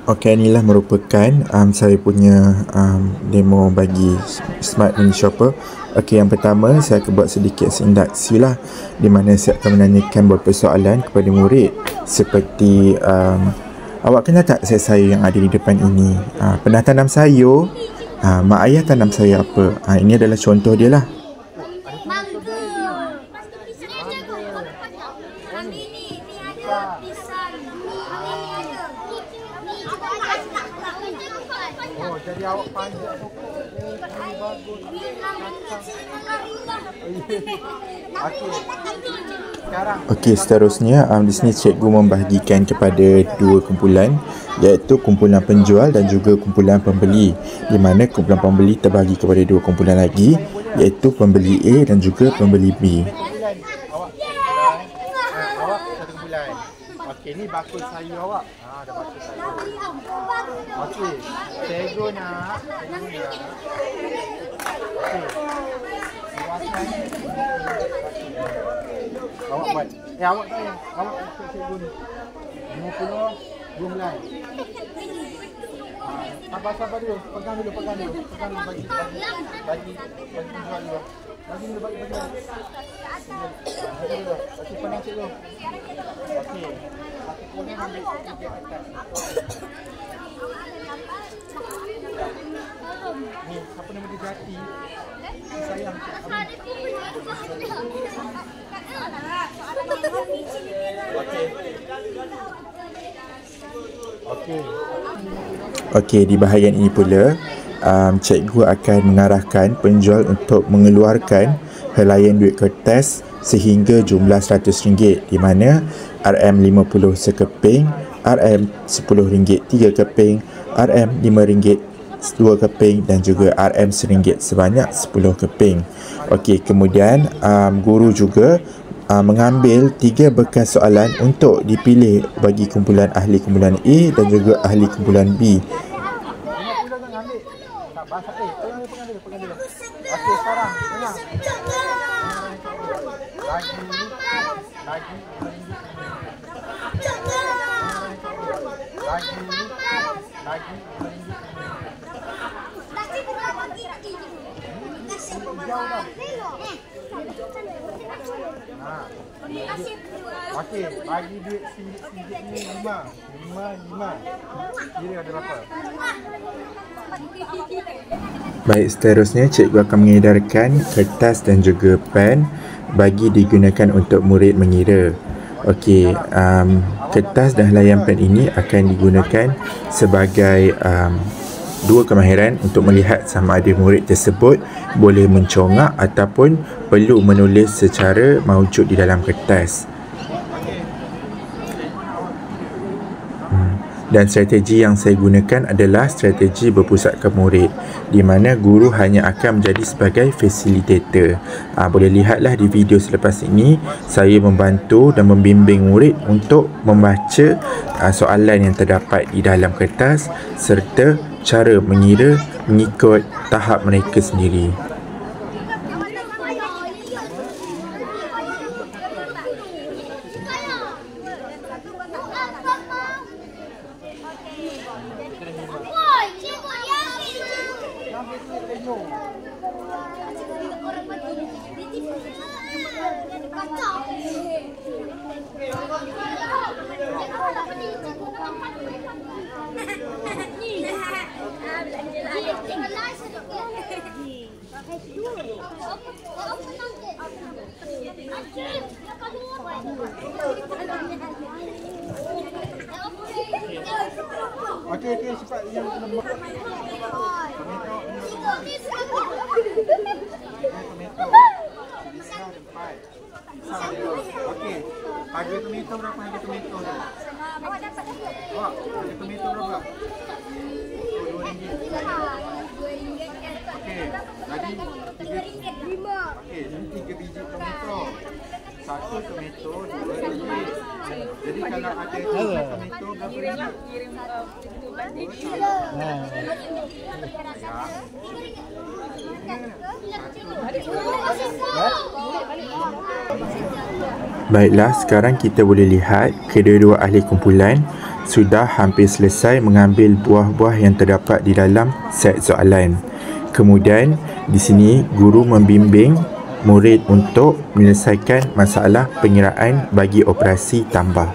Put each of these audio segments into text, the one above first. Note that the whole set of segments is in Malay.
Okey, inilah merupakan saya punya demo bagi Smart Mini Shopper. Okey, yang pertama saya akan buat sedikit induksi lah, di mana saya akan menanyakan beberapa soalan kepada murid seperti awak kenal tak sayur-sayur yang ada di depan ini? Pernah tanam sayur? Mak ayah tanam sayur apa? Ini adalah contoh dia lah. Jadi awak panjat pokok bagus. Okey, seterusnya di sini cikgu membahagikan kepada dua kumpulan, iaitu kumpulan penjual dan juga kumpulan pembeli, di mana kumpulan pembeli terbahagi kepada dua kumpulan lagi, iaitu pembeli A dan juga pembeli B. Awak satu kumpulan. Okey, ni bakul sayur awak. Dah bakul sayur. Okey, Tego nak. Okey. Luaskan. Awak buat. Awak tak payah. Awak ikut Tego ni. 50, 12. Sabar dulu. Pegang dulu. Pegang dulu bagi jual dulu. Bagi dulu. Okey, pandang cikgu. Okey. Satu kuning ambil 3 atas. Ni, siapa nama dia Jati? Sayang. Okey, di bahagian ini pula cikgu akan mengarahkan penjual untuk mengeluarkan helaian duit kertas sehingga jumlah RM100, di mana RM50 sekeping, RM10 3 keping, RM5 2 keping dan juga RM1 sebanyak 10 keping. Okey, kemudian guru juga mengambil 3 bekas soalan untuk dipilih bagi kumpulan ahli kumpulan A dan juga ahli kumpulan B. Okey, sekarang dengar. Lagi. Okey, bagi duit singgit ni 5. Kira ada berapa? Baik, seterusnya cikgu akan mengedarkan kertas dan juga pen bagi digunakan untuk murid mengira. Okey, kertas dan helaian pen ini akan digunakan sebagai dua kemahiran untuk melihat sama ada murid tersebut boleh mencongak ataupun perlu menulis secara mawjud di dalam kertas. Dan strategi yang saya gunakan adalah strategi berpusatkan murid, di mana guru hanya akan menjadi sebagai facilitator. Boleh lihatlah di video selepas ini, saya membantu dan membimbing murid untuk membaca soalan yang terdapat di dalam kertas serta cara mengira mengikut tahap mereka sendiri. Okey, cepat yang nombor. Okey, harga tomato berapa harga tomato ni? Awak dapat tak? Harga tomato berapa? RM2. Okey, jadi 3 Okey, jadi 3 biji tomato. Satu tomato RM2. Jadi kalau ada tomato berapa ringgit? Baiklah, sekarang kita boleh lihat kedua-dua ahli kumpulan sudah hampir selesai mengambil buah-buah yang terdapat di dalam set soalan. Kemudian, di sini guru membimbing murid untuk menyelesaikan masalah pengiraan bagi operasi tambah.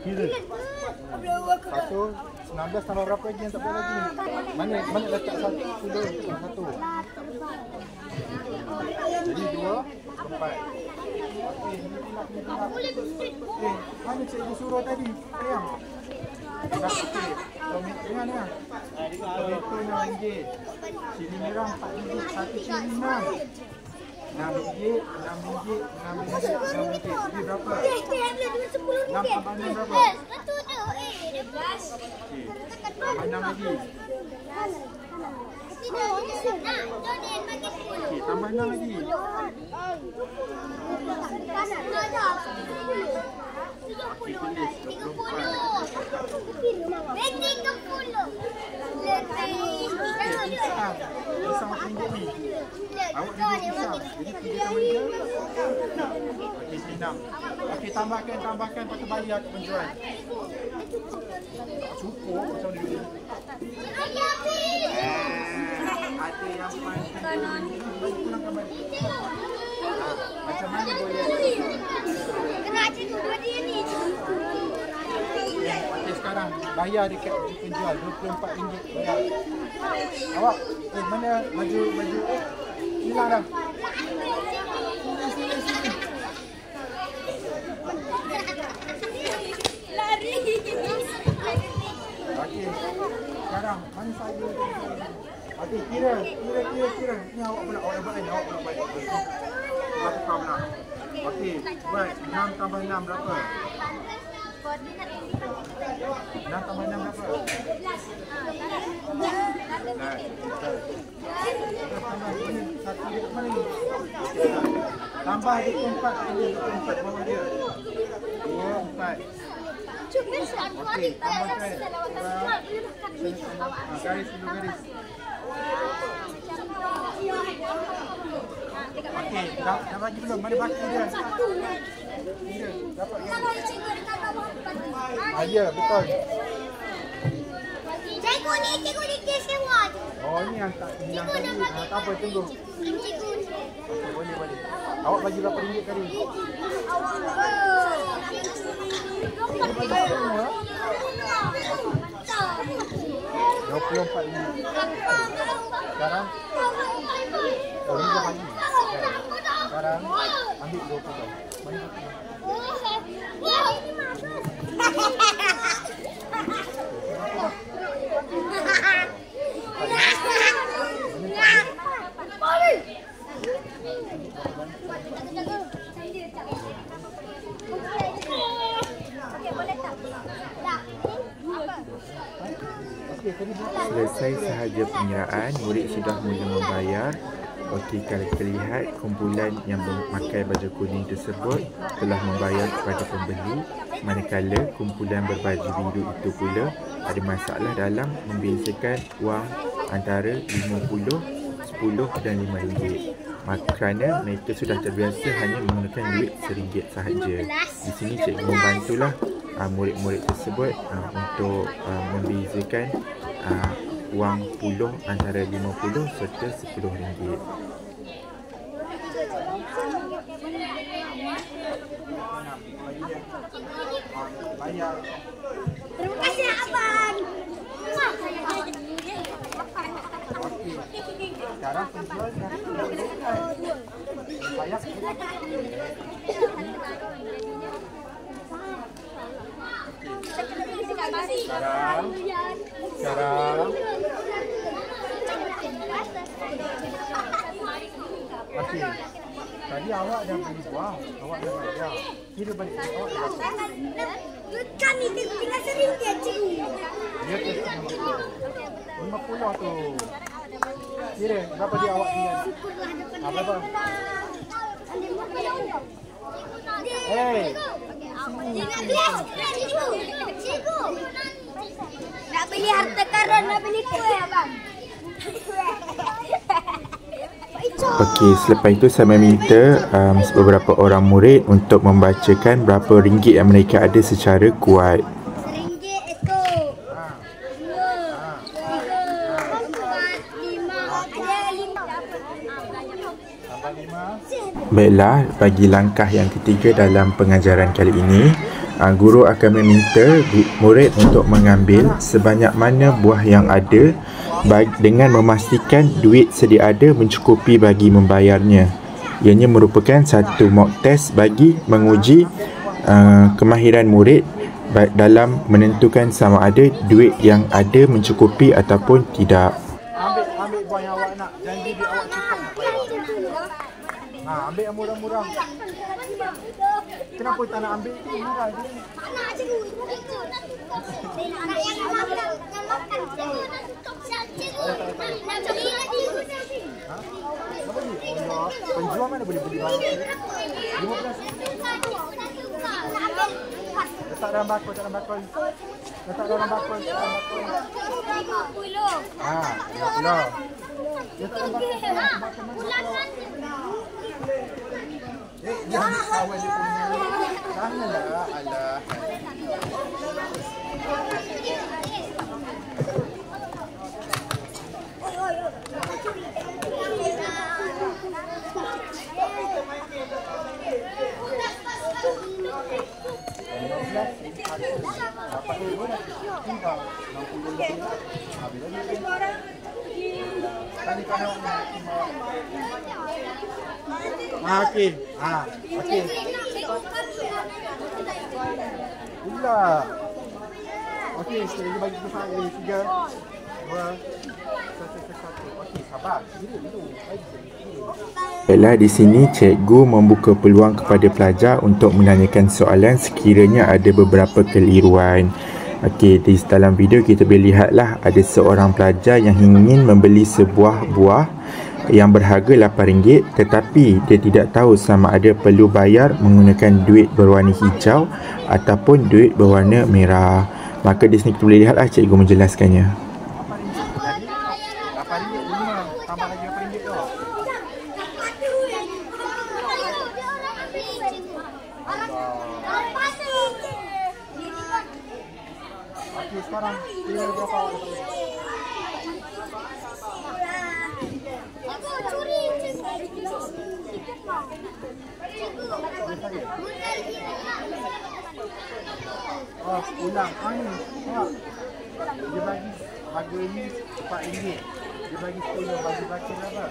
Kira 19 tambah berapa lagi yang tak boleh lagi? Mana letak satu sudah yang satu. Jadi 2, 4. Mana cikgu suruh tadi? Ayam. Dah sikit. Tomato ni lah. Tomato RM6. Cili merah RM4, 1 cili RM6. RM6, RM6. Jadi berapa? 6 tambah 6 berapa? Tambah 6 lagi. Okey, tambah 6 lagi. Okey, tulis 24. Pisang RM1 ni. Awak duduk pisang. Jadi 3 tambah 3. Okey, 6. Okey, tambahkan pakai bayar ke penjual. Cukup macam ni. Ada yang kurangkan balik. Macam mana boleh? Kena cikgu dua dia ni. Okey, sekarang bayar dekat penjual RM24 bayar. Awak mana baju hilang dah. Lari. Okey. Sekarang mana saya? Okey, kira. Ni awak pula balik. Awak pula balik. Berapa kau pula? Okey, buat 6 tambah 6 berapa? 6 tambah 6 berapa? 12. Tambah di 4 bawah dia. 2, 4. Okey, tambahkan. Garis dulu garis. Okey, dah bagi belum? Mana baki dia? Dia dapat yang. Ya, betul. Cikgu ni kes lewat. Oh, ni yang tak hilang tadi. Tak apa, tunggu. Okey, boleh. Awak bagi berapa ringgit tadi? RM24. Sekarang ni dah bagi. Sekarang ambil 20. Mana 20? Selesai sahaja pengiraan, murid sudah mula membayar. Okey, kalau kita lihat kumpulan yang memakai baju kuning tersebut telah membayar kepada pembeli, manakala kumpulan berbaju biru itu pula ada masalah dalam membezakan wang antara 50, 10 dan RM5. Kerana mereka sudah terbiasa hanya menggunakan duit RM1 sahaja. Di sini cikgu membantulah murid-murid tersebut untuk membezakan wang puluh antara RM50 serta RM10. Terima kasih abang. Sekarang penjual dah bayar. Sekarang okey. Tadi awak dah beli buah, awak dah bayar. Kira balik awak dah bayar. Kami tinggal RM1 cikgu. Dia tu 50 tu. Kira berapa dia awak tinggal? Berapa? Nak beli harta karun, nak beli kuih abang. Okey, selepas itu saya meminta beberapa orang murid untuk membacakan berapa ringgit yang mereka ada secara kuat. RM1 ekor. 2, 3, 4, 5. Ada 5. Baiklah, bagi langkah yang ketiga dalam pengajaran kali ini, guru akan meminta murid untuk mengambil sebanyak mana buah yang ada dengan memastikan duit sedia ada mencukupi bagi membayarnya. Ianya merupakan satu mock test bagi menguji kemahiran murid dalam menentukan sama ada duit yang ada mencukupi ataupun tidak. Ambil buah yang awak nak. Janji duit awak cukup nak bayar. Ambil yang murah-murah. Kenapa tak nak ambil? Itu murah je. Tak nak cikgu. Nak yang makan. Nak beli lagi. Penjual mana boleh beli barang ni? 15. Letak dalam bakul, Letak dalam bakul. 50. 50. Letak dalam bakul. Dia ambil kawan dia punya. Janganlah, alah. Okey. Okey. Pula. Okey, sekali lagi bagi kita lagi 3. 2. 1. Okey, sabar. Dulu. Baiklah, di sini cikgu membuka peluang kepada pelajar untuk menanyakan soalan sekiranya ada beberapa keliruan. Okey, di dalam video kita boleh lihatlah ada seorang pelajar yang ingin membeli sebuah buah yang berharga RM8 tetapi dia tidak tahu sama ada perlu bayar menggunakan duit berwarna hijau ataupun duit berwarna merah. Maka di sini kita boleh lihatlah cikgu menjelaskannya. RM8.5 tambah lagi RM8 tu. Okey, sekarang pilih berapa awak dapat? Ulang. Dia bagi harga ni RM4. Dia bagi 10 bagi baca berapa?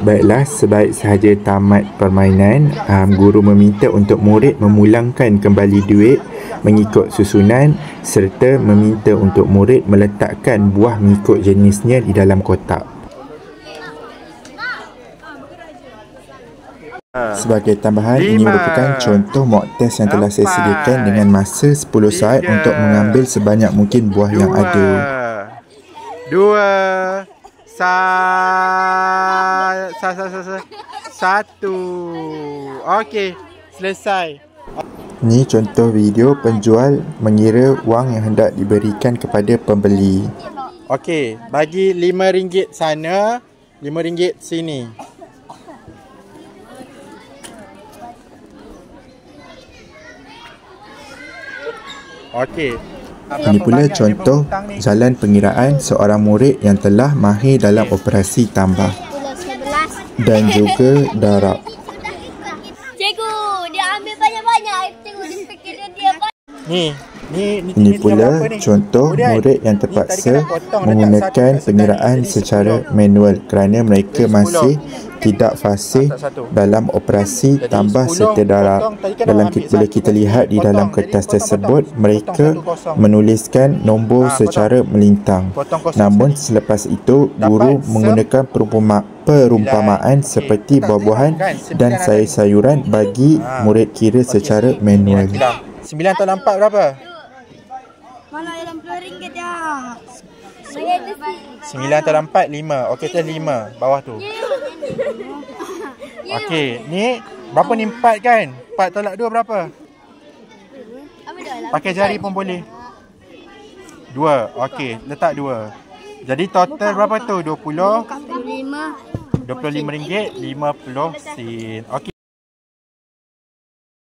Baiklah, sebaik sahaja tamat permainan, guru meminta untuk murid memulangkan kembali duit mengikut susunan serta meminta untuk murid meletakkan buah mengikut jenisnya di dalam kotak. Sebagai tambahan, ini merupakan contoh mock test yang telah saya sediakan dengan masa 10 saat untuk mengambil sebanyak mungkin buah yang ada. 2 1. Okey, selesai. Ini contoh video penjual mengira wang yang hendak diberikan kepada pembeli. Okey, bagi RM5 sana, RM5 sini. Okey. Ini pula contoh jalan pengiraan seorang murid yang telah mahir dalam operasi tambah dan juga darab. Cikgu, dia ambil banyak-banyak. Cikgu, dia fikir dia Ini pula contoh murid yang terpaksa menggunakan pengiraan secara manual kerana mereka masih tidak fasih dalam operasi tambah serta darab. Boleh kita lihat di dalam kertas tersebut mereka menuliskan nombor secara melintang. Namun selepas itu guru menggunakan perumpamaan seperti buah-buahan dan sayur-sayuran bagi murid kira secara manual. 9 tambah 4 berapa? Mana dalam RM10 dah? 9 tambah 4, 5. Okey, tu 5. Bawah tu. Okey, ni berapa ni 4 kan? 4 tolak 2 berapa? Pakai jari pun boleh. 2. Okey, letak 2. Jadi total berapa tu? 25 ringgit 50 sen. Okey.